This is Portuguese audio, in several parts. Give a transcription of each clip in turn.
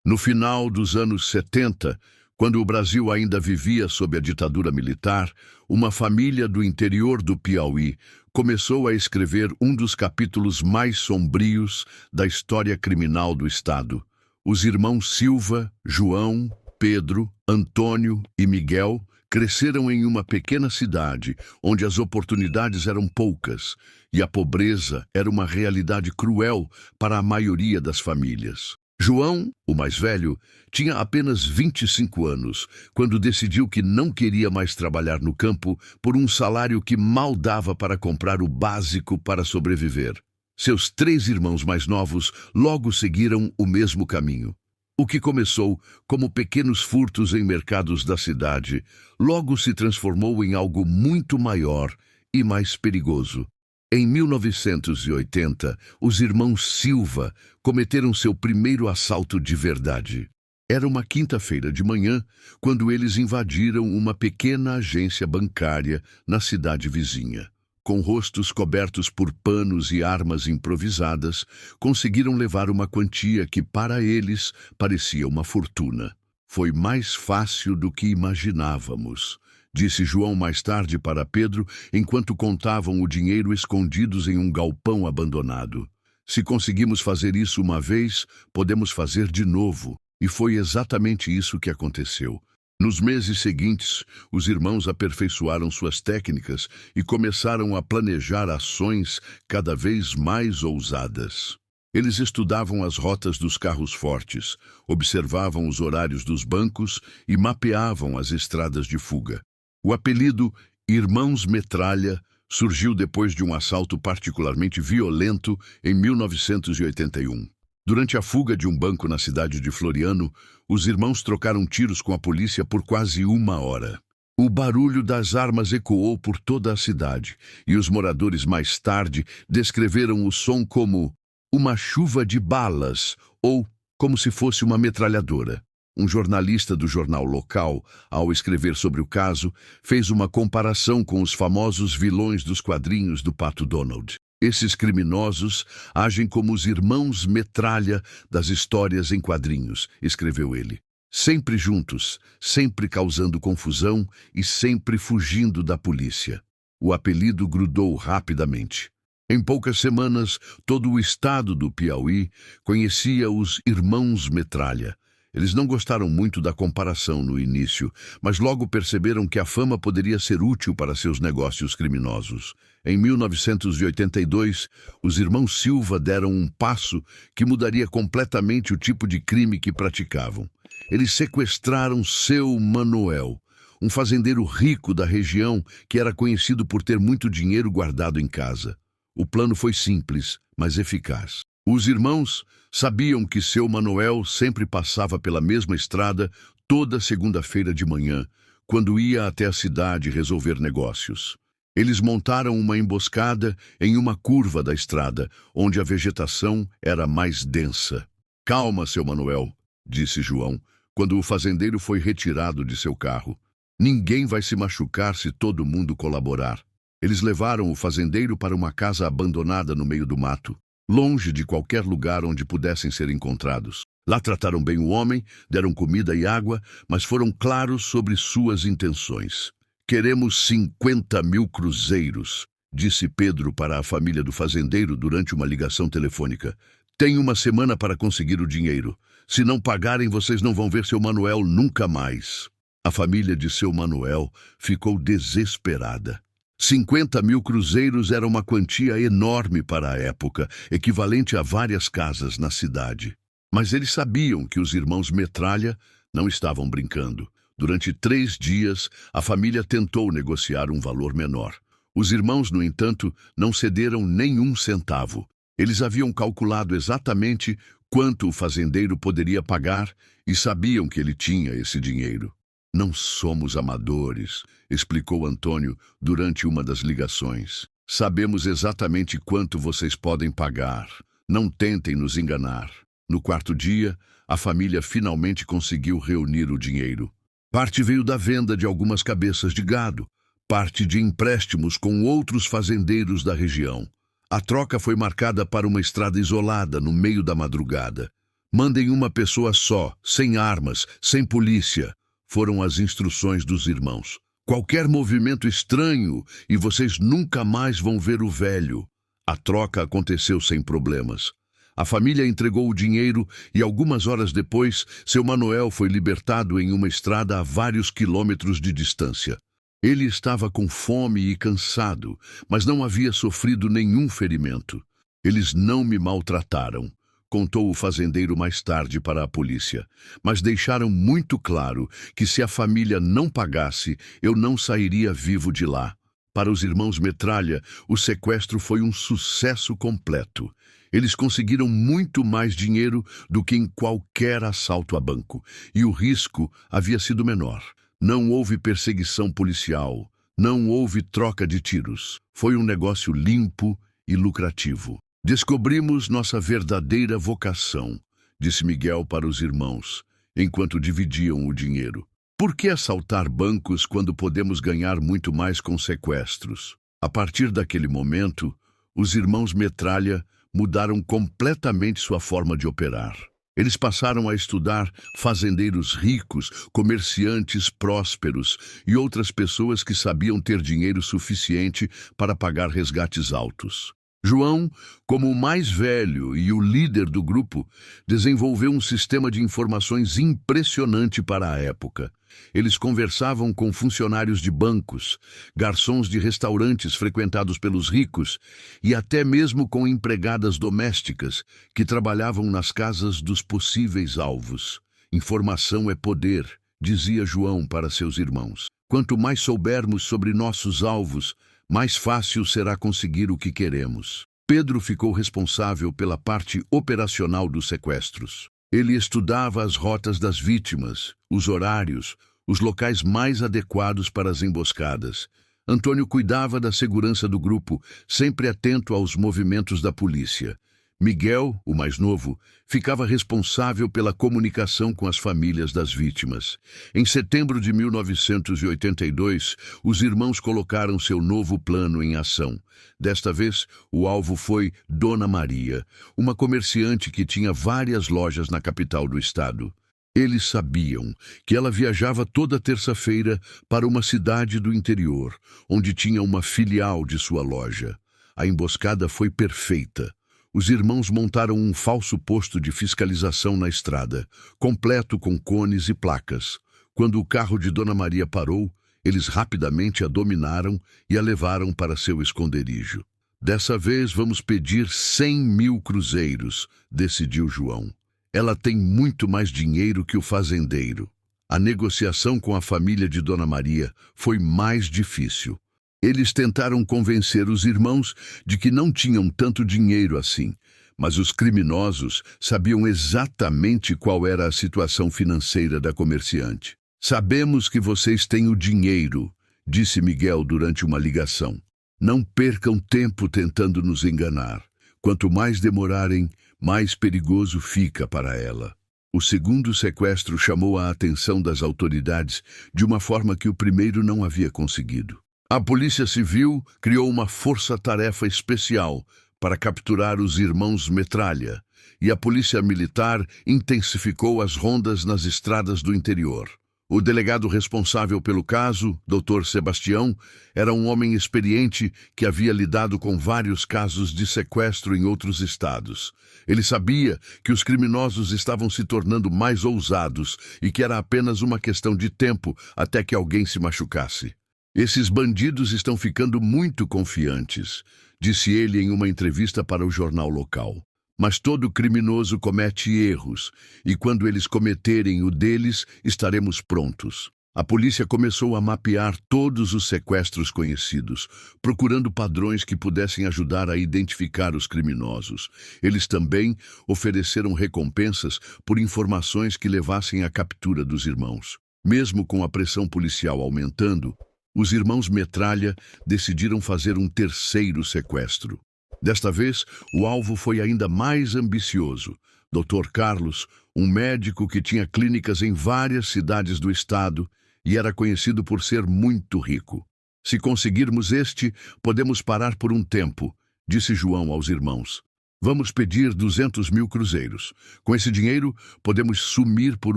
No final dos anos 70, quando o Brasil ainda vivia sob a ditadura militar, uma família do interior do Piauí começou a escrever um dos capítulos mais sombrios da história criminal do estado. Os irmãos Silva, João, Pedro, Antônio e Miguel cresceram em uma pequena cidade onde as oportunidades eram poucas e a pobreza era uma realidade cruel para a maioria das famílias. João, o mais velho, tinha apenas 25 anos quando decidiu que não queria mais trabalhar no campo por um salário que mal dava para comprar o básico para sobreviver. Seus 3 irmãos mais novos logo seguiram o mesmo caminho. O que começou como pequenos furtos em mercados da cidade, logo se transformou em algo muito maior e mais perigoso. Em 1980, os irmãos Silva cometeram seu primeiro assalto de verdade. Era uma quinta-feira de manhã, quando eles invadiram uma pequena agência bancária na cidade vizinha. Com rostos cobertos por panos e armas improvisadas, conseguiram levar uma quantia que, para eles, parecia uma fortuna. Foi mais fácil do que imaginávamos, disse João mais tarde para Pedro, enquanto contavam o dinheiro escondidos em um galpão abandonado. Se conseguimos fazer isso uma vez, podemos fazer de novo. E foi exatamente isso que aconteceu. Nos meses seguintes, os irmãos aperfeiçoaram suas técnicas e começaram a planejar ações cada vez mais ousadas. Eles estudavam as rotas dos carros fortes, observavam os horários dos bancos e mapeavam as estradas de fuga. O apelido Irmãos Metralha surgiu depois de um assalto particularmente violento em 1981. Durante a fuga de um banco na cidade de Floriano, os irmãos trocaram tiros com a polícia por quase 1 hora. O barulho das armas ecoou por toda a cidade, e os moradores mais tarde descreveram o som como uma chuva de balas ou como se fosse uma metralhadora. Um jornalista do jornal local, ao escrever sobre o caso, fez uma comparação com os famosos vilões dos quadrinhos do Pato Donald. Esses criminosos agem como os irmãos metralha das histórias em quadrinhos, escreveu ele. Sempre juntos, sempre causando confusão e sempre fugindo da polícia. O apelido grudou rapidamente. Em poucas semanas, todo o estado do Piauí conhecia os Irmãos Metralha. Eles não gostaram muito da comparação no início, mas logo perceberam que a fama poderia ser útil para seus negócios criminosos. Em 1982, os irmãos Silva deram um passo que mudaria completamente o tipo de crime que praticavam. Eles sequestraram seu Manuel, um fazendeiro rico da região que era conhecido por ter muito dinheiro guardado em casa. O plano foi simples, mas eficaz. Os irmãos sabiam que seu Manuel sempre passava pela mesma estrada toda segunda-feira de manhã, quando ia até a cidade resolver negócios. Eles montaram uma emboscada em uma curva da estrada, onde a vegetação era mais densa. "Calma, seu Manuel", disse João, quando o fazendeiro foi retirado de seu carro. "Ninguém vai se machucar se todo mundo colaborar." Eles levaram o fazendeiro para uma casa abandonada no meio do mato, longe de qualquer lugar onde pudessem ser encontrados. Lá trataram bem o homem, deram comida e água, mas foram claros sobre suas intenções. "Queremos 50 mil cruzeiros", disse Pedro para a família do fazendeiro durante uma ligação telefônica. "Tem uma semana para conseguir o dinheiro. Se não pagarem, vocês não vão ver seu Manuel nunca mais." A família de seu Manuel ficou desesperada. 50 mil cruzeiros era uma quantia enorme para a época, equivalente a várias casas na cidade. Mas eles sabiam que os irmãos Metralha não estavam brincando. Durante 3 dias, a família tentou negociar um valor menor. Os irmãos, no entanto, não cederam nenhum centavo. Eles haviam calculado exatamente quanto o fazendeiro poderia pagar e sabiam que ele tinha esse dinheiro. "Não somos amadores", explicou Antônio durante uma das ligações. "Sabemos exatamente quanto vocês podem pagar. Não tentem nos enganar." No 4º dia, a família finalmente conseguiu reunir o dinheiro. Parte veio da venda de algumas cabeças de gado, parte de empréstimos com outros fazendeiros da região. A troca foi marcada para uma estrada isolada no meio da madrugada. Mandem uma pessoa só, sem armas, sem polícia, foram as instruções dos irmãos. Qualquer movimento estranho e vocês nunca mais vão ver o velho. A troca aconteceu sem problemas. A família entregou o dinheiro e algumas horas depois, seu Manuel foi libertado em uma estrada a vários quilômetros de distância. Ele estava com fome e cansado, mas não havia sofrido nenhum ferimento. Eles não me maltrataram, contou o fazendeiro mais tarde para a polícia, mas deixaram muito claro que se a família não pagasse, eu não sairia vivo de lá. Para os irmãos Metralha, o sequestro foi um sucesso completo. Eles conseguiram muito mais dinheiro do que em qualquer assalto a banco, e o risco havia sido menor. Não houve perseguição policial, não houve troca de tiros. Foi um negócio limpo e lucrativo. Descobrimos nossa verdadeira vocação, disse Miguel para os irmãos, enquanto dividiam o dinheiro. Por que assaltar bancos quando podemos ganhar muito mais com sequestros? A partir daquele momento, os irmãos Metralha mudaram completamente sua forma de operar. Eles passaram a estudar fazendeiros ricos, comerciantes prósperos e outras pessoas que sabiam ter dinheiro suficiente para pagar resgates altos. João, como o mais velho e o líder do grupo, desenvolveu um sistema de informações impressionante para a época. Eles conversavam com funcionários de bancos, garçons de restaurantes frequentados pelos ricos e até mesmo com empregadas domésticas que trabalhavam nas casas dos possíveis alvos. Informação é poder, dizia João para seus irmãos. Quanto mais soubermos sobre nossos alvos, mais fácil será conseguir o que queremos. Pedro ficou responsável pela parte operacional dos sequestros. Ele estudava as rotas das vítimas, os horários, os locais mais adequados para as emboscadas. Antônio cuidava da segurança do grupo, sempre atento aos movimentos da polícia. Miguel, o mais novo, ficava responsável pela comunicação com as famílias das vítimas. Em setembro de 1982, os irmãos colocaram seu novo plano em ação. Desta vez, o alvo foi Dona Maria, uma comerciante que tinha várias lojas na capital do estado. Eles sabiam que ela viajava toda terça-feira para uma cidade do interior, onde tinha uma filial de sua loja. A emboscada foi perfeita. Os irmãos montaram um falso posto de fiscalização na estrada, completo com cones e placas. Quando o carro de Dona Maria parou, eles rapidamente a dominaram e a levaram para seu esconderijo. Dessa vez vamos pedir 100.000 cruzeiros, decidiu João. Ela tem muito mais dinheiro que o fazendeiro. A negociação com a família de Dona Maria foi mais difícil. Eles tentaram convencer os irmãos de que não tinham tanto dinheiro assim, mas os criminosos sabiam exatamente qual era a situação financeira da comerciante. Sabemos que vocês têm o dinheiro, disse Miguel durante uma ligação. Não percam tempo tentando nos enganar. Quanto mais demorarem, mais perigoso fica para ela. O segundo sequestro chamou a atenção das autoridades de uma forma que o primeiro não havia conseguido. A Polícia Civil criou uma força-tarefa especial para capturar os irmãos Metralha, e a Polícia Militar intensificou as rondas nas estradas do interior. O delegado responsável pelo caso, Dr. Sebastião, era um homem experiente que havia lidado com vários casos de sequestro em outros estados. Ele sabia que os criminosos estavam se tornando mais ousados e que era apenas uma questão de tempo até que alguém se machucasse. Esses bandidos estão ficando muito confiantes, disse ele em uma entrevista para o jornal local. Mas todo criminoso comete erros, e quando eles cometerem o deles, estaremos prontos. A polícia começou a mapear todos os sequestros conhecidos, procurando padrões que pudessem ajudar a identificar os criminosos. Eles também ofereceram recompensas por informações que levassem à captura dos irmãos. Mesmo com a pressão policial aumentando, os irmãos Metralha decidiram fazer um terceiro sequestro. Desta vez, o alvo foi ainda mais ambicioso. Dr. Carlos, um médico que tinha clínicas em várias cidades do estado e era conhecido por ser muito rico. Se conseguirmos este, podemos parar por um tempo, disse João aos irmãos. Vamos pedir 200 mil cruzeiros. Com esse dinheiro, podemos sumir por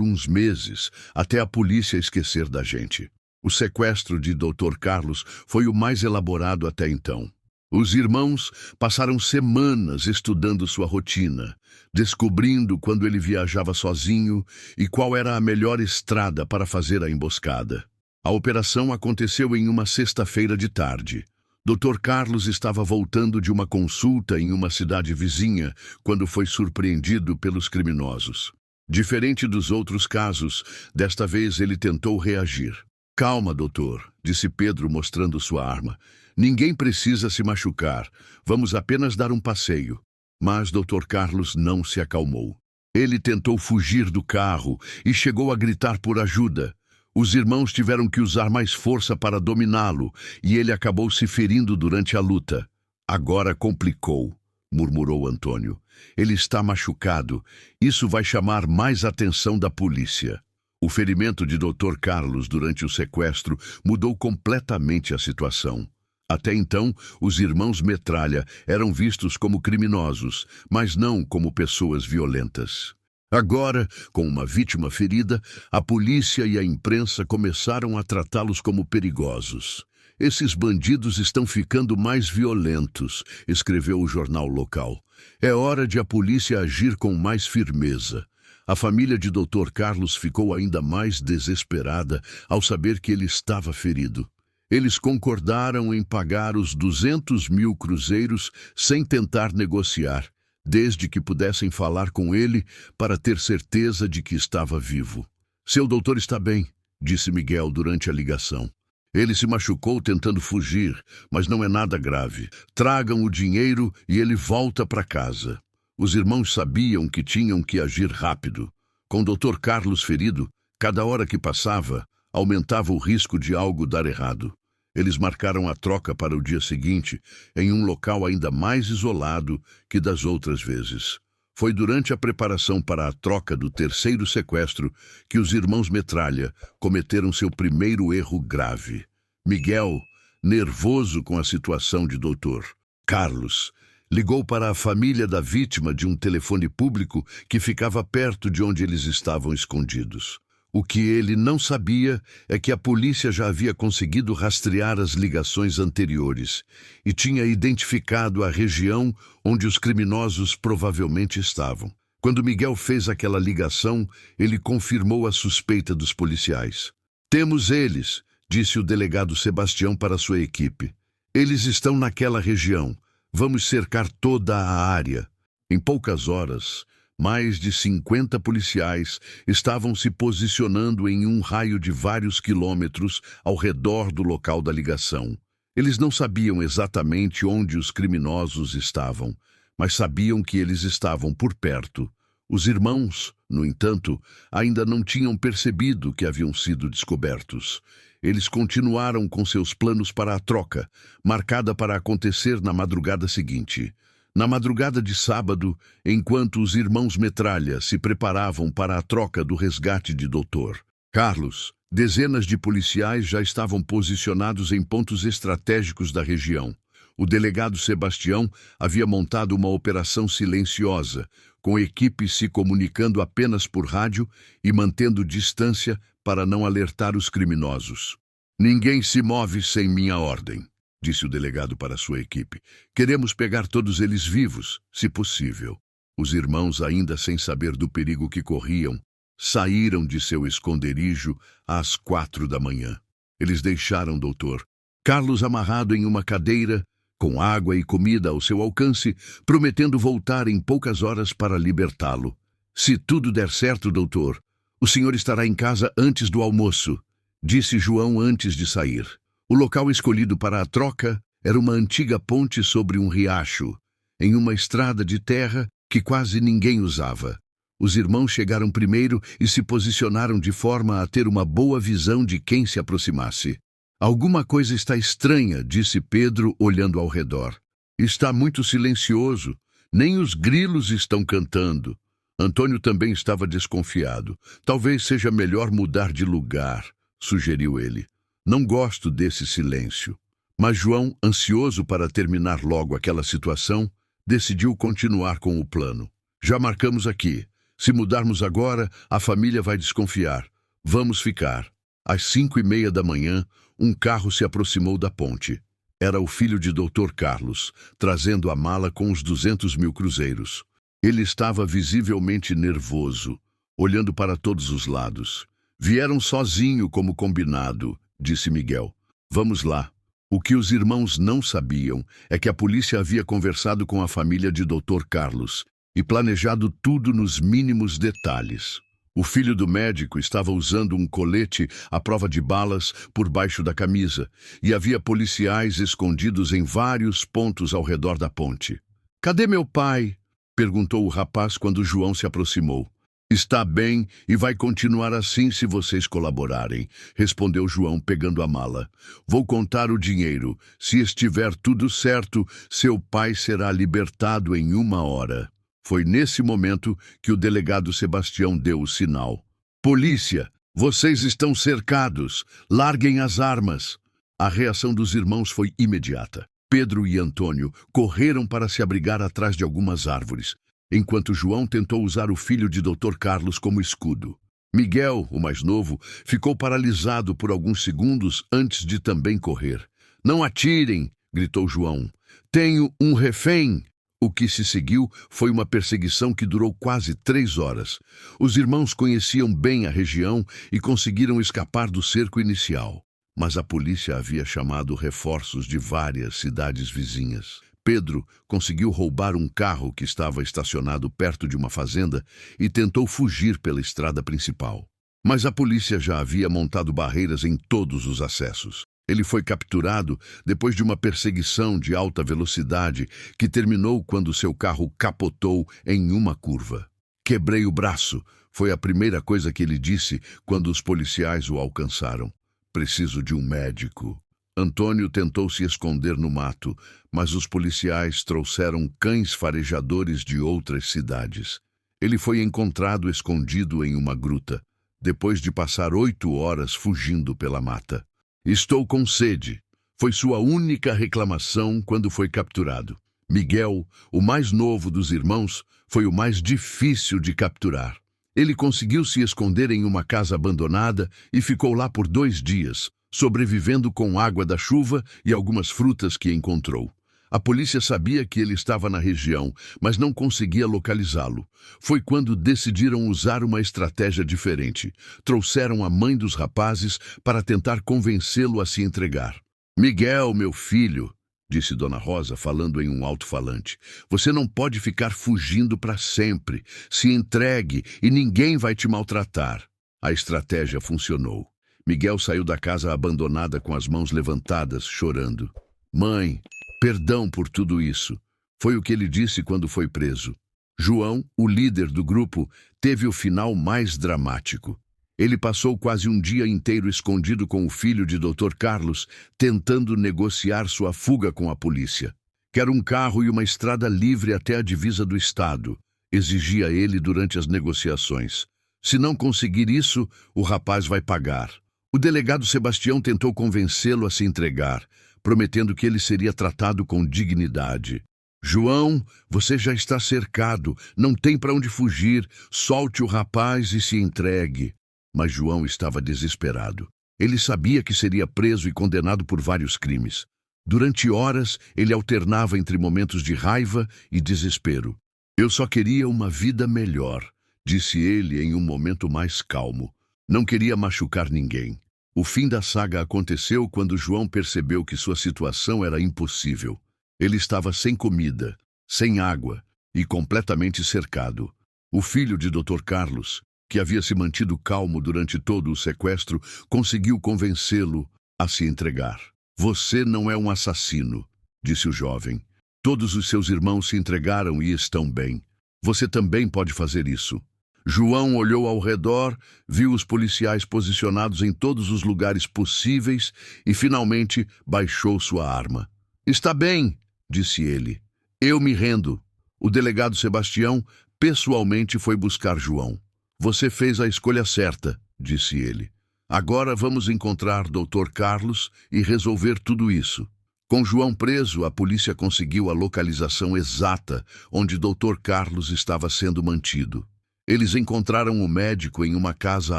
uns meses, até a polícia esquecer da gente. O sequestro de Dr. Carlos foi o mais elaborado até então. Os irmãos passaram semanas estudando sua rotina, descobrindo quando ele viajava sozinho e qual era a melhor estrada para fazer a emboscada. A operação aconteceu em uma sexta-feira de tarde. Dr. Carlos estava voltando de uma consulta em uma cidade vizinha quando foi surpreendido pelos criminosos. Diferente dos outros casos, desta vez ele tentou reagir. "Calma, doutor", disse Pedro mostrando sua arma. "Ninguém precisa se machucar. Vamos apenas dar um passeio." Mas Dr. Carlos não se acalmou. Ele tentou fugir do carro e chegou a gritar por ajuda. Os irmãos tiveram que usar mais força para dominá-lo e ele acabou se ferindo durante a luta. "Agora complicou", murmurou Antônio. "Ele está machucado. Isso vai chamar mais atenção da polícia." O ferimento de Dr. Carlos durante o sequestro mudou completamente a situação. Até então, os irmãos Metralha eram vistos como criminosos, mas não como pessoas violentas. Agora, com uma vítima ferida, a polícia e a imprensa começaram a tratá-los como perigosos. "Esses bandidos estão ficando mais violentos", escreveu o jornal local. "É hora de a polícia agir com mais firmeza." A família de Dr. Carlos ficou ainda mais desesperada ao saber que ele estava ferido. Eles concordaram em pagar os 200 mil cruzeiros sem tentar negociar, desde que pudessem falar com ele para ter certeza de que estava vivo. "Seu doutor está bem", disse Miguel durante a ligação. "Ele se machucou tentando fugir, mas não é nada grave. Tragam o dinheiro e ele volta para casa." Os irmãos sabiam que tinham que agir rápido. Com Dr. Carlos ferido, cada hora que passava, aumentava o risco de algo dar errado. Eles marcaram a troca para o dia seguinte, em um local ainda mais isolado que das outras vezes. Foi durante a preparação para a troca do terceiro sequestro que os irmãos Metralha cometeram seu primeiro erro grave. Miguel, nervoso com a situação de Dr. Carlos, ligou para a família da vítima de um telefone público que ficava perto de onde eles estavam escondidos. O que ele não sabia é que a polícia já havia conseguido rastrear as ligações anteriores e tinha identificado a região onde os criminosos provavelmente estavam. Quando Miguel fez aquela ligação, ele confirmou a suspeita dos policiais. "Temos eles", disse o delegado Sebastião para sua equipe. "Eles estão naquela região. Vamos cercar toda a área." Em poucas horas, mais de 50 policiais estavam se posicionando em um raio de vários quilômetros ao redor do local da ligação. Eles não sabiam exatamente onde os criminosos estavam, mas sabiam que eles estavam por perto. Os irmãos, no entanto, ainda não tinham percebido que haviam sido descobertos. Eles continuaram com seus planos para a troca, marcada para acontecer na madrugada seguinte. Na madrugada de sábado, enquanto os irmãos Metralha se preparavam para a troca do resgate de Dr. Carlos, dezenas de policiais já estavam posicionados em pontos estratégicos da região. O delegado Sebastião havia montado uma operação silenciosa, com equipes se comunicando apenas por rádio e mantendo distância para não alertar os criminosos. "Ninguém se move sem minha ordem", disse o delegado para sua equipe. "Queremos pegar todos eles vivos, se possível." Os irmãos, ainda sem saber do perigo que corriam, saíram de seu esconderijo às 4 da manhã. Eles deixaram Dr. Carlos amarrado em uma cadeira, com água e comida ao seu alcance, prometendo voltar em poucas horas para libertá-lo. "Se tudo der certo, doutor, o senhor estará em casa antes do almoço", disse João antes de sair. O local escolhido para a troca era uma antiga ponte sobre um riacho, em uma estrada de terra que quase ninguém usava. Os irmãos chegaram primeiro e se posicionaram de forma a ter uma boa visão de quem se aproximasse. "Alguma coisa está estranha", disse Pedro, olhando ao redor. "Está muito silencioso. Nem os grilos estão cantando." Antônio também estava desconfiado. "Talvez seja melhor mudar de lugar", sugeriu ele. "Não gosto desse silêncio." Mas João, ansioso para terminar logo aquela situação, decidiu continuar com o plano. Já marcamos aqui. Se mudarmos agora, a família vai desconfiar. Vamos ficar. Às 5:30 da manhã, um carro se aproximou da ponte. Era o filho de Dr. Carlos, trazendo a mala com os 200 mil cruzeiros. Ele estava visivelmente nervoso, olhando para todos os lados. Vieram sozinho, como combinado, disse Miguel. Vamos lá. O que os irmãos não sabiam é que a polícia havia conversado com a família de Dr. Carlos e planejado tudo nos mínimos detalhes. O filho do médico estava usando um colete à prova de balas por baixo da camisa e havia policiais escondidos em vários pontos ao redor da ponte. Cadê meu pai? Perguntou o rapaz quando João se aproximou. Está bem e vai continuar assim se vocês colaborarem, respondeu João pegando a mala. Vou contar o dinheiro. Se estiver tudo certo, seu pai será libertado em 1 hora. Foi nesse momento que o delegado Sebastião deu o sinal. Polícia, vocês estão cercados. Larguem as armas. A reação dos irmãos foi imediata. Pedro e Antônio correram para se abrigar atrás de algumas árvores, enquanto João tentou usar o filho de Dr. Carlos como escudo. Miguel, o mais novo, ficou paralisado por alguns segundos antes de também correr. Não atirem, gritou João. Tenho um refém. O que se seguiu foi uma perseguição que durou quase 3 horas. Os irmãos conheciam bem a região e conseguiram escapar do cerco inicial. Mas a polícia havia chamado reforços de várias cidades vizinhas. Pedro conseguiu roubar um carro que estava estacionado perto de uma fazenda e tentou fugir pela estrada principal. Mas a polícia já havia montado barreiras em todos os acessos. Ele foi capturado depois de uma perseguição de alta velocidade que terminou quando seu carro capotou em uma curva. Quebrei o braço, foi a primeira coisa que ele disse quando os policiais o alcançaram. Preciso de um médico. Antônio tentou se esconder no mato, mas os policiais trouxeram cães farejadores de outras cidades. Ele foi encontrado escondido em uma gruta, depois de passar 8 horas fugindo pela mata. Estou com sede. Foi sua única reclamação quando foi capturado. Miguel, o mais novo dos irmãos, foi o mais difícil de capturar. Ele conseguiu se esconder em uma casa abandonada e ficou lá por 2 dias, sobrevivendo com água da chuva e algumas frutas que encontrou. A polícia sabia que ele estava na região, mas não conseguia localizá-lo. Foi quando decidiram usar uma estratégia diferente. Trouxeram a mãe dos rapazes para tentar convencê-lo a se entregar. Miguel, meu filho, disse Dona Rosa, falando em um alto-falante, você não pode ficar fugindo para sempre. Se entregue e ninguém vai te maltratar. A estratégia funcionou. Miguel saiu da casa abandonada com as mãos levantadas, chorando. Mãe, perdão por tudo isso. Foi o que ele disse quando foi preso. João, o líder do grupo, teve o final mais dramático. Ele passou quase um dia inteiro escondido com o filho de Dr. Carlos, tentando negociar sua fuga com a polícia. Quero um carro e uma estrada livre até a divisa do estado, exigia ele durante as negociações. Se não conseguir isso, o rapaz vai pagar. O delegado Sebastião tentou convencê-lo a se entregar, prometendo que ele seria tratado com dignidade. João, você já está cercado, não tem para onde fugir, solte o rapaz e se entregue. Mas João estava desesperado. Ele sabia que seria preso e condenado por vários crimes. Durante horas, ele alternava entre momentos de raiva e desespero. Eu só queria uma vida melhor, disse ele em um momento mais calmo. Não queria machucar ninguém. O fim da saga aconteceu quando João percebeu que sua situação era impossível. Ele estava sem comida, sem água e completamente cercado. O filho de Dr. Carlos, que havia se mantido calmo durante todo o sequestro, conseguiu convencê-lo a se entregar. Você não é um assassino, disse o jovem. Todos os seus irmãos se entregaram e estão bem. Você também pode fazer isso. João olhou ao redor, viu os policiais posicionados em todos os lugares possíveis e, finalmente, baixou sua arma. Está bem, disse ele. Eu me rendo. O delegado Sebastião pessoalmente foi buscar João. Você fez a escolha certa, disse ele. Agora vamos encontrar Dr. Carlos e resolver tudo isso. Com João preso, a polícia conseguiu a localização exata onde Dr. Carlos estava sendo mantido. Eles encontraram o médico em uma casa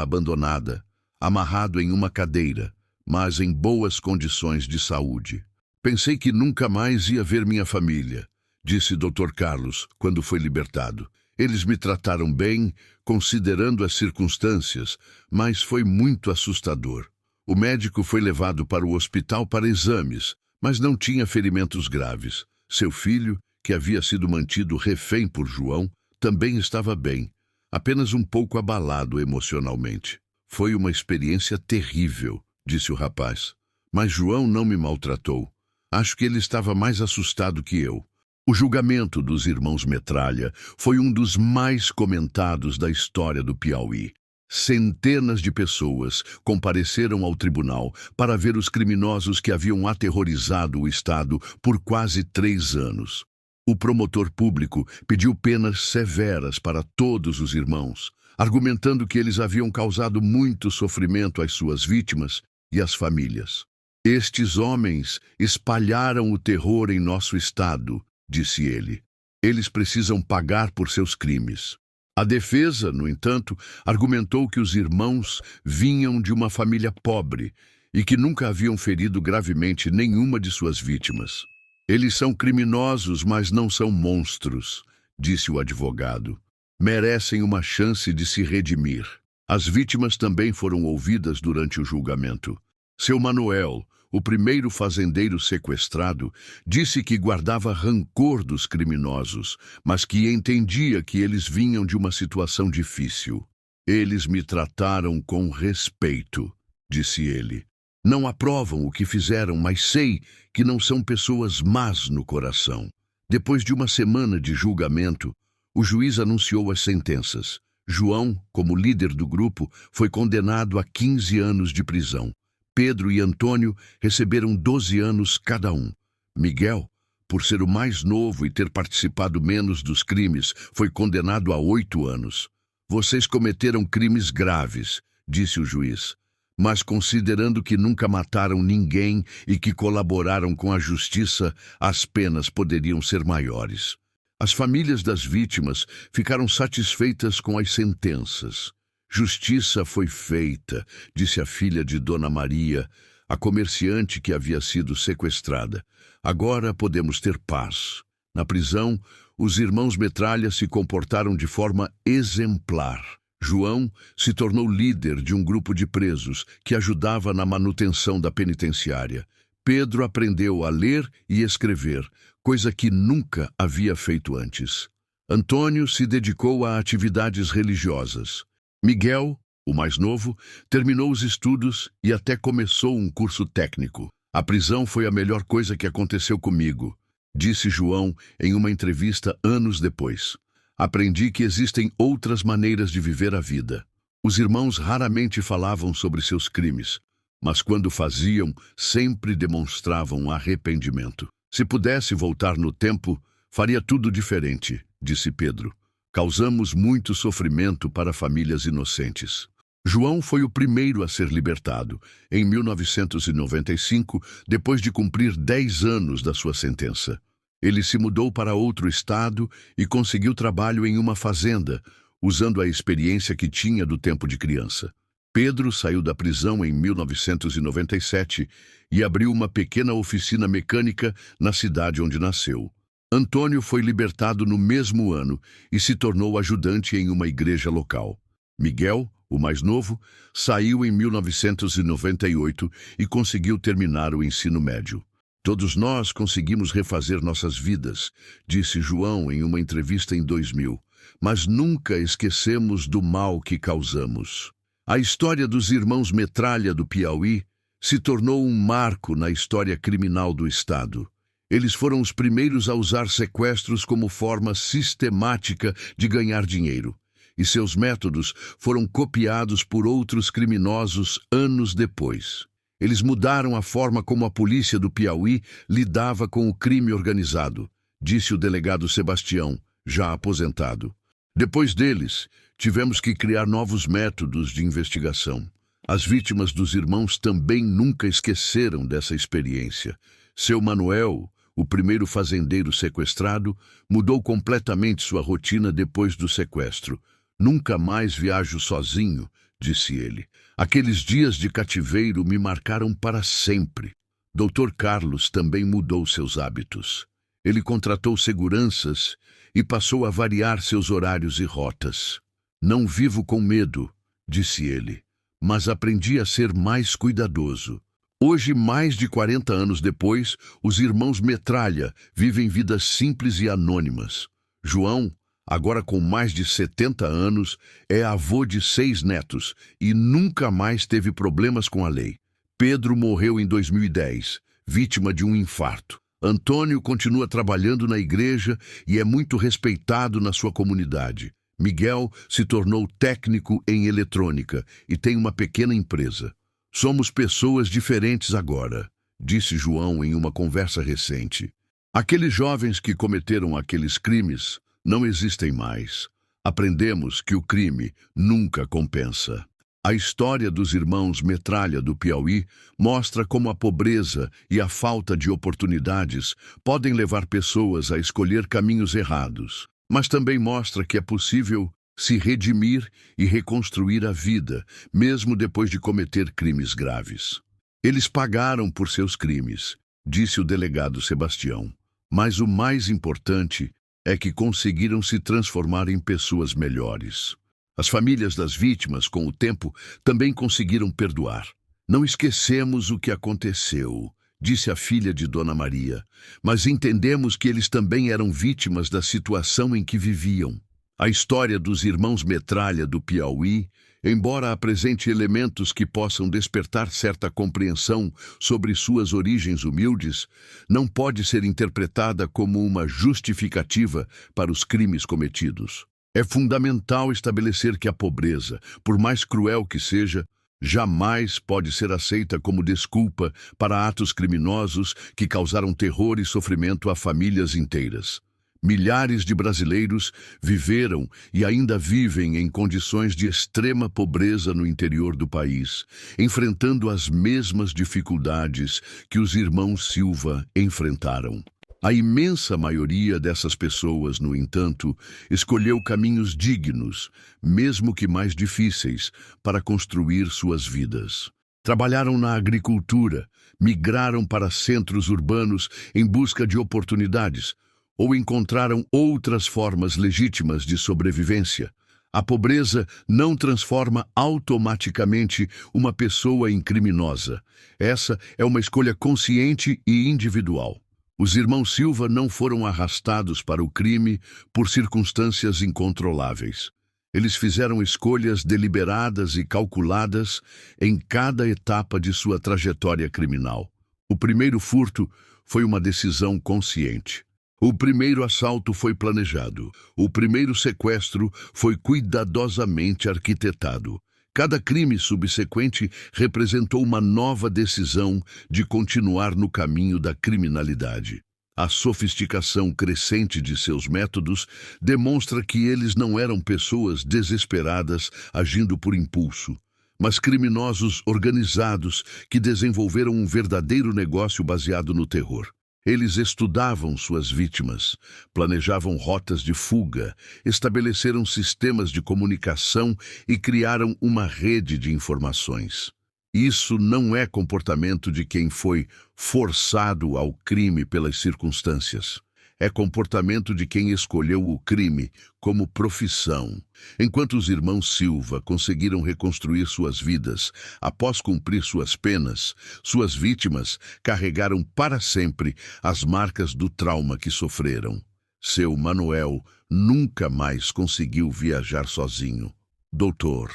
abandonada, amarrado em uma cadeira, mas em boas condições de saúde. Pensei que nunca mais ia ver minha família, disse Dr. Carlos quando foi libertado. Eles me trataram bem, considerando as circunstâncias, mas foi muito assustador. O médico foi levado para o hospital para exames, mas não tinha ferimentos graves. Seu filho, que havia sido mantido refém por João, também estava bem, apenas um pouco abalado emocionalmente. Foi uma experiência terrível, disse o rapaz. Mas João não me maltratou. Acho que ele estava mais assustado que eu. O julgamento dos irmãos Metralha foi um dos mais comentados da história do Piauí. Centenas de pessoas compareceram ao tribunal para ver os criminosos que haviam aterrorizado o Estado por quase 3 anos. O promotor público pediu penas severas para todos os irmãos, argumentando que eles haviam causado muito sofrimento às suas vítimas e às famílias. Estes homens espalharam o terror em nosso Estado, disse ele. Eles precisam pagar por seus crimes. A defesa, no entanto, argumentou que os irmãos vinham de uma família pobre e que nunca haviam ferido gravemente nenhuma de suas vítimas. Eles são criminosos, mas não são monstros, disse o advogado. Merecem uma chance de se redimir. As vítimas também foram ouvidas durante o julgamento. Seu Manuel, o primeiro fazendeiro sequestrado, disse que guardava rancor dos criminosos, mas que entendia que eles vinham de uma situação difícil. Eles me trataram com respeito, disse ele. Não aprovam o que fizeram, mas sei que não são pessoas más no coração. Depois de uma semana de julgamento, o juiz anunciou as sentenças. João, como líder do grupo, foi condenado a 15 anos de prisão. Pedro e Antônio receberam 12 anos cada um. Miguel, por ser o mais novo e ter participado menos dos crimes, foi condenado a 8 anos. Vocês cometeram crimes graves, disse o juiz, mas considerando que nunca mataram ninguém e que colaboraram com a justiça, as penas poderiam ser maiores. As famílias das vítimas ficaram satisfeitas com as sentenças. Justiça foi feita, disse a filha de Dona Maria, a comerciante que havia sido sequestrada. Agora podemos ter paz. Na prisão, os irmãos Metralha se comportaram de forma exemplar. João se tornou líder de um grupo de presos que ajudava na manutenção da penitenciária. Pedro aprendeu a ler e escrever, coisa que nunca havia feito antes. Antônio se dedicou a atividades religiosas. Miguel, o mais novo, terminou os estudos e até começou um curso técnico. A prisão foi a melhor coisa que aconteceu comigo, disse João em uma entrevista anos depois. Aprendi que existem outras maneiras de viver a vida. Os irmãos raramente falavam sobre seus crimes, mas quando faziam, sempre demonstravam arrependimento. Se pudesse voltar no tempo, faria tudo diferente, disse Pedro. Causamos muito sofrimento para famílias inocentes. João foi o primeiro a ser libertado, em 1995, depois de cumprir 10 anos da sua sentença. Ele se mudou para outro estado e conseguiu trabalho em uma fazenda, usando a experiência que tinha do tempo de criança. Pedro saiu da prisão em 1997 e abriu uma pequena oficina mecânica na cidade onde nasceu. Antônio foi libertado no mesmo ano e se tornou ajudante em uma igreja local. Miguel, o mais novo, saiu em 1998 e conseguiu terminar o ensino médio. Todos nós conseguimos refazer nossas vidas, disse João em uma entrevista em 2000, mas nunca esquecemos do mal que causamos. A história dos irmãos Metralha do Piauí se tornou um marco na história criminal do Estado. Eles foram os primeiros a usar sequestros como forma sistemática de ganhar dinheiro, e seus métodos foram copiados por outros criminosos anos depois. Eles mudaram a forma como a polícia do Piauí lidava com o crime organizado, disse o delegado Sebastião, já aposentado. Depois deles, tivemos que criar novos métodos de investigação. As vítimas dos irmãos também nunca esqueceram dessa experiência. Seu Manuel, o primeiro fazendeiro sequestrado, mudou completamente sua rotina depois do sequestro. Nunca mais viajo sozinho, disse ele. Aqueles dias de cativeiro me marcaram para sempre. Dr. Carlos também mudou seus hábitos. Ele contratou seguranças e passou a variar seus horários e rotas. Não vivo com medo, disse ele, mas aprendi a ser mais cuidadoso. Hoje, mais de 40 anos depois, os irmãos Metralha vivem vidas simples e anônimas. João, agora com mais de 70 anos, é avô de 6 netos e nunca mais teve problemas com a lei. Pedro morreu em 2010, vítima de um infarto. Antônio continua trabalhando na igreja e é muito respeitado na sua comunidade. Miguel se tornou técnico em eletrônica e tem uma pequena empresa. Somos pessoas diferentes agora, disse João em uma conversa recente. Aqueles jovens que cometeram aqueles crimes não existem mais. Aprendemos que o crime nunca compensa. A história dos irmãos Metralha do Piauí mostra como a pobreza e a falta de oportunidades podem levar pessoas a escolher caminhos errados, mas também mostra que é possível se redimir e reconstruir a vida, mesmo depois de cometer crimes graves. Eles pagaram por seus crimes, disse o delegado Sebastião, mas o mais importante é que conseguiram se transformar em pessoas melhores. As famílias das vítimas, com o tempo, também conseguiram perdoar. Não esquecemos o que aconteceu, disse a filha de Dona Maria, mas entendemos que eles também eram vítimas da situação em que viviam. A história dos irmãos Metralha do Piauí, embora apresente elementos que possam despertar certa compreensão sobre suas origens humildes, não pode ser interpretada como uma justificativa para os crimes cometidos. É fundamental estabelecer que a pobreza, por mais cruel que seja, jamais pode ser aceita como desculpa para atos criminosos que causaram terror e sofrimento a famílias inteiras. Milhares de brasileiros viveram e ainda vivem em condições de extrema pobreza no interior do país, enfrentando as mesmas dificuldades que os irmãos Silva enfrentaram. A imensa maioria dessas pessoas, no entanto, escolheu caminhos dignos, mesmo que mais difíceis, para construir suas vidas. Trabalharam na agricultura, migraram para centros urbanos em busca de oportunidades, ou encontraram outras formas legítimas de sobrevivência. A pobreza não transforma automaticamente uma pessoa em criminosa. Essa é uma escolha consciente e individual. Os irmãos Silva não foram arrastados para o crime por circunstâncias incontroláveis. Eles fizeram escolhas deliberadas e calculadas em cada etapa de sua trajetória criminal. O primeiro furto foi uma decisão consciente. O primeiro assalto foi planejado. O primeiro sequestro foi cuidadosamente arquitetado. Cada crime subsequente representou uma nova decisão de continuar no caminho da criminalidade. A sofisticação crescente de seus métodos demonstra que eles não eram pessoas desesperadas agindo por impulso, mas criminosos organizados que desenvolveram um verdadeiro negócio baseado no terror. Eles estudavam suas vítimas, planejavam rotas de fuga, estabeleceram sistemas de comunicação e criaram uma rede de informações. Isso não é comportamento de quem foi forçado ao crime pelas circunstâncias. É comportamento de quem escolheu o crime como profissão. Enquanto os irmãos Silva conseguiram reconstruir suas vidas após cumprir suas penas, suas vítimas carregaram para sempre as marcas do trauma que sofreram. Seu Manuel nunca mais conseguiu viajar sozinho. Doutor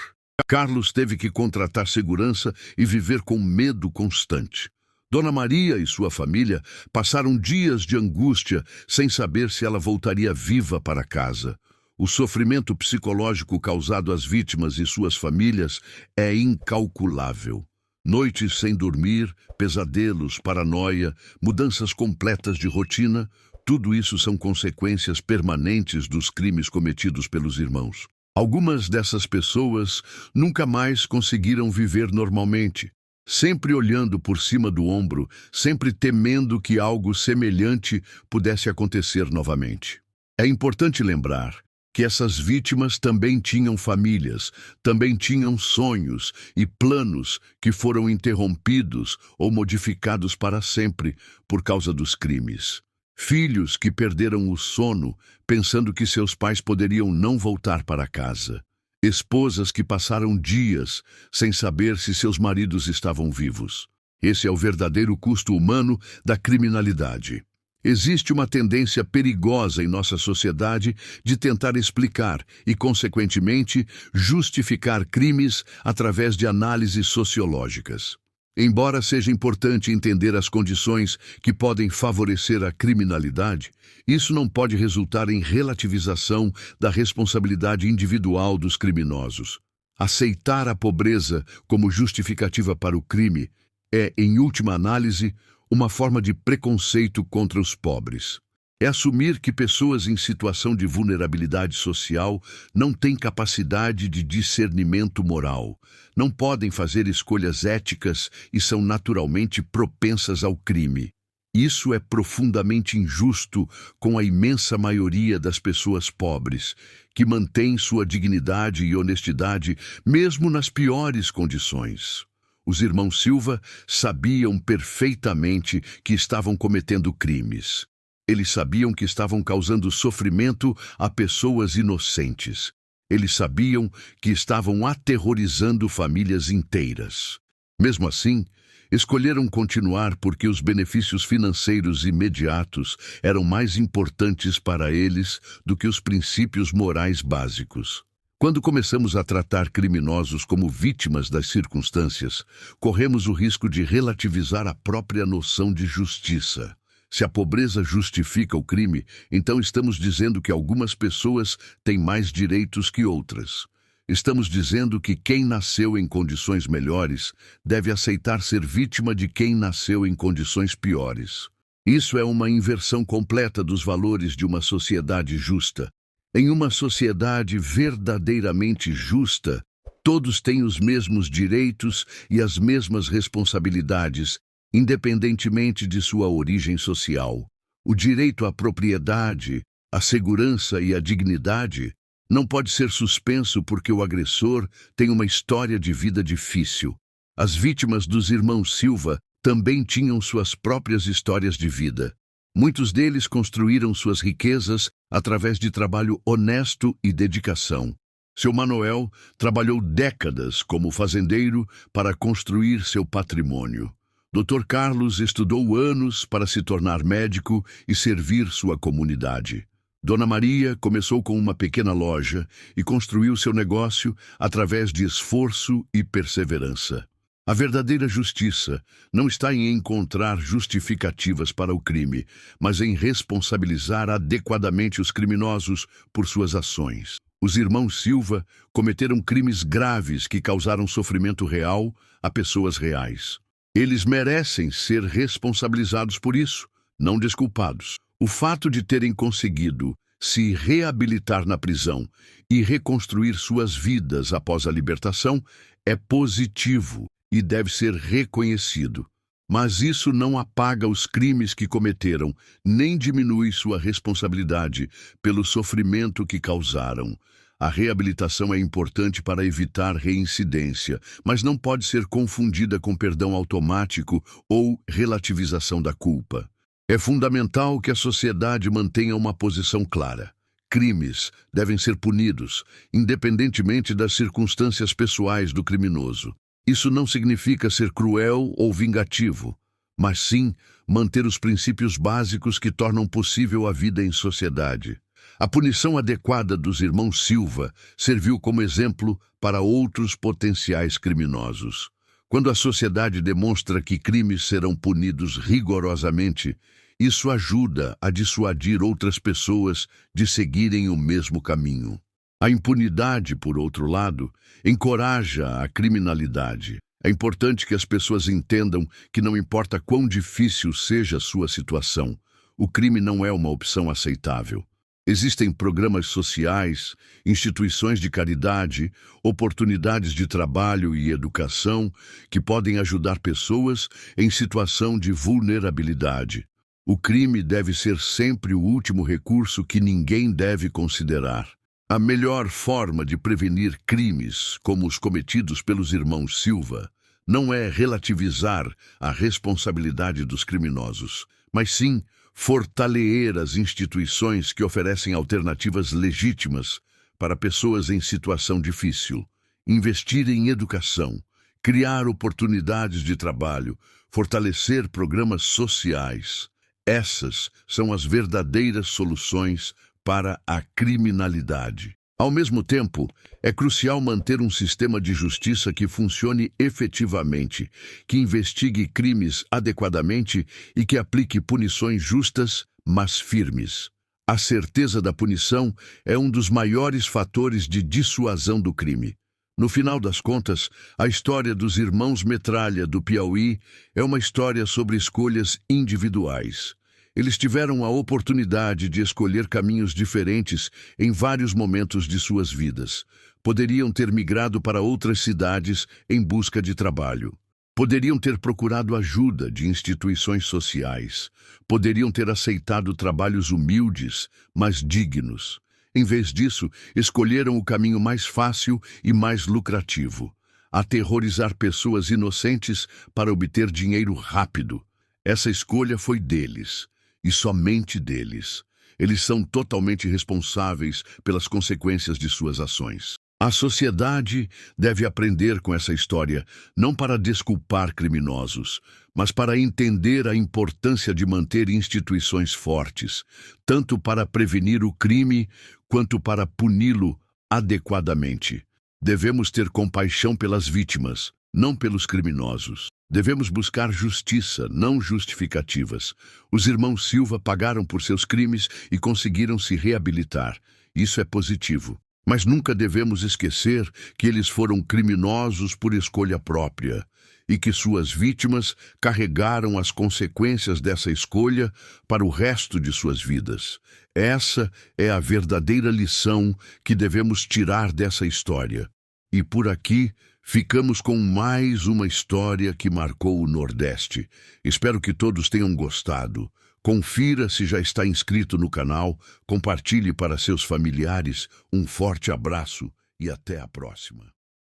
Carlos teve que contratar segurança e viver com medo constante. Dona Maria e sua família passaram dias de angústia sem saber se ela voltaria viva para casa. O sofrimento psicológico causado às vítimas e suas famílias é incalculável. Noites sem dormir, pesadelos, paranoia, mudanças completas de rotina, tudo isso são consequências permanentes dos crimes cometidos pelos irmãos. Algumas dessas pessoas nunca mais conseguiram viver normalmente. sempre olhando por cima do ombro, sempre temendo que algo semelhante pudesse acontecer novamente. É importante lembrar que essas vítimas também tinham famílias, também tinham sonhos e planos que foram interrompidos ou modificados para sempre por causa dos crimes. Filhos que perderam o sono pensando que seus pais poderiam não voltar para casa. Esposas que passaram dias sem saber se seus maridos estavam vivos. Esse é o verdadeiro custo humano da criminalidade. Existe uma tendência perigosa em nossa sociedade de tentar explicar e, consequentemente, justificar crimes através de análises sociológicas. Embora seja importante entender as condições que podem favorecer a criminalidade, isso não pode resultar em relativização da responsabilidade individual dos criminosos. Aceitar a pobreza como justificativa para o crime é, em última análise, uma forma de preconceito contra os pobres. É assumir que pessoas em situação de vulnerabilidade social não têm capacidade de discernimento moral, não podem fazer escolhas éticas e são naturalmente propensas ao crime. Isso é profundamente injusto com a imensa maioria das pessoas pobres, que mantém sua dignidade e honestidade mesmo nas piores condições. Os irmãos Silva sabiam perfeitamente que estavam cometendo crimes. Eles sabiam que estavam causando sofrimento a pessoas inocentes. Eles sabiam que estavam aterrorizando famílias inteiras. Mesmo assim, escolheram continuar porque os benefícios financeiros imediatos eram mais importantes para eles do que os princípios morais básicos. Quando começamos a tratar criminosos como vítimas das circunstâncias, corremos o risco de relativizar a própria noção de justiça. Se a pobreza justifica o crime, então estamos dizendo que algumas pessoas têm mais direitos que outras. Estamos dizendo que quem nasceu em condições melhores deve aceitar ser vítima de quem nasceu em condições piores. Isso é uma inversão completa dos valores de uma sociedade justa. Em uma sociedade verdadeiramente justa, todos têm os mesmos direitos e as mesmas responsabilidades, independentemente de sua origem social. O direito à propriedade, à segurança e à dignidade não pode ser suspenso porque o agressor tem uma história de vida difícil. As vítimas dos irmãos Silva também tinham suas próprias histórias de vida. Muitos deles construíram suas riquezas através de trabalho honesto e dedicação. Seu Manuel trabalhou décadas como fazendeiro para construir seu patrimônio. Dr. Carlos estudou anos para se tornar médico e servir sua comunidade. Dona Maria começou com uma pequena loja e construiu seu negócio através de esforço e perseverança. A verdadeira justiça não está em encontrar justificativas para o crime, mas em responsabilizar adequadamente os criminosos por suas ações. Os irmãos Silva cometeram crimes graves que causaram sofrimento real a pessoas reais. Eles merecem ser responsabilizados por isso, não desculpados. O fato de terem conseguido se reabilitar na prisão e reconstruir suas vidas após a libertação é positivo e deve ser reconhecido. Mas isso não apaga os crimes que cometeram, nem diminui sua responsabilidade pelo sofrimento que causaram. A reabilitação é importante para evitar reincidência, mas não pode ser confundida com perdão automático ou relativização da culpa. É fundamental que a sociedade mantenha uma posição clara. Crimes devem ser punidos, independentemente das circunstâncias pessoais do criminoso. Isso não significa ser cruel ou vingativo, mas sim manter os princípios básicos que tornam possível a vida em sociedade. A punição adequada dos irmãos Silva serviu como exemplo para outros potenciais criminosos. Quando a sociedade demonstra que crimes serão punidos rigorosamente, isso ajuda a dissuadir outras pessoas de seguirem o mesmo caminho. A impunidade, por outro lado, encoraja a criminalidade. É importante que as pessoas entendam que não importa quão difícil seja a sua situação, o crime não é uma opção aceitável. Existem programas sociais, instituições de caridade, oportunidades de trabalho e educação que podem ajudar pessoas em situação de vulnerabilidade. O crime deve ser sempre o último recurso que ninguém deve considerar. A melhor forma de prevenir crimes, como os cometidos pelos irmãos Silva, não é relativizar a responsabilidade dos criminosos, mas sim fortalecer as instituições que oferecem alternativas legítimas para pessoas em situação difícil, investir em educação, criar oportunidades de trabalho, fortalecer programas sociais. Essas são as verdadeiras soluções para a criminalidade. Ao mesmo tempo, é crucial manter um sistema de justiça que funcione efetivamente, que investigue crimes adequadamente e que aplique punições justas, mas firmes. A certeza da punição é um dos maiores fatores de dissuasão do crime. No final das contas, a história dos irmãos Metralha do Piauí é uma história sobre escolhas individuais. Eles tiveram a oportunidade de escolher caminhos diferentes em vários momentos de suas vidas. Poderiam ter migrado para outras cidades em busca de trabalho. Poderiam ter procurado ajuda de instituições sociais. Poderiam ter aceitado trabalhos humildes, mas dignos. Em vez disso, escolheram o caminho mais fácil e mais lucrativo: aterrorizar pessoas inocentes para obter dinheiro rápido. Essa escolha foi deles. E somente deles. Eles são totalmente responsáveis pelas consequências de suas ações. A sociedade deve aprender com essa história, não para desculpar criminosos, mas para entender a importância de manter instituições fortes, tanto para prevenir o crime quanto para puni-lo adequadamente. Devemos ter compaixão pelas vítimas, não pelos criminosos. Devemos buscar justiça, não justificativas. Os irmãos Silva pagaram por seus crimes e conseguiram se reabilitar. Isso é positivo. Mas nunca devemos esquecer que eles foram criminosos por escolha própria e que suas vítimas carregaram as consequências dessa escolha para o resto de suas vidas. Essa é a verdadeira lição que devemos tirar dessa história. E por aqui, ficamos com mais uma história que marcou o Nordeste. Espero que todos tenham gostado. Confira se já está inscrito no canal, compartilhe para seus familiares. Um forte abraço e até a próxima.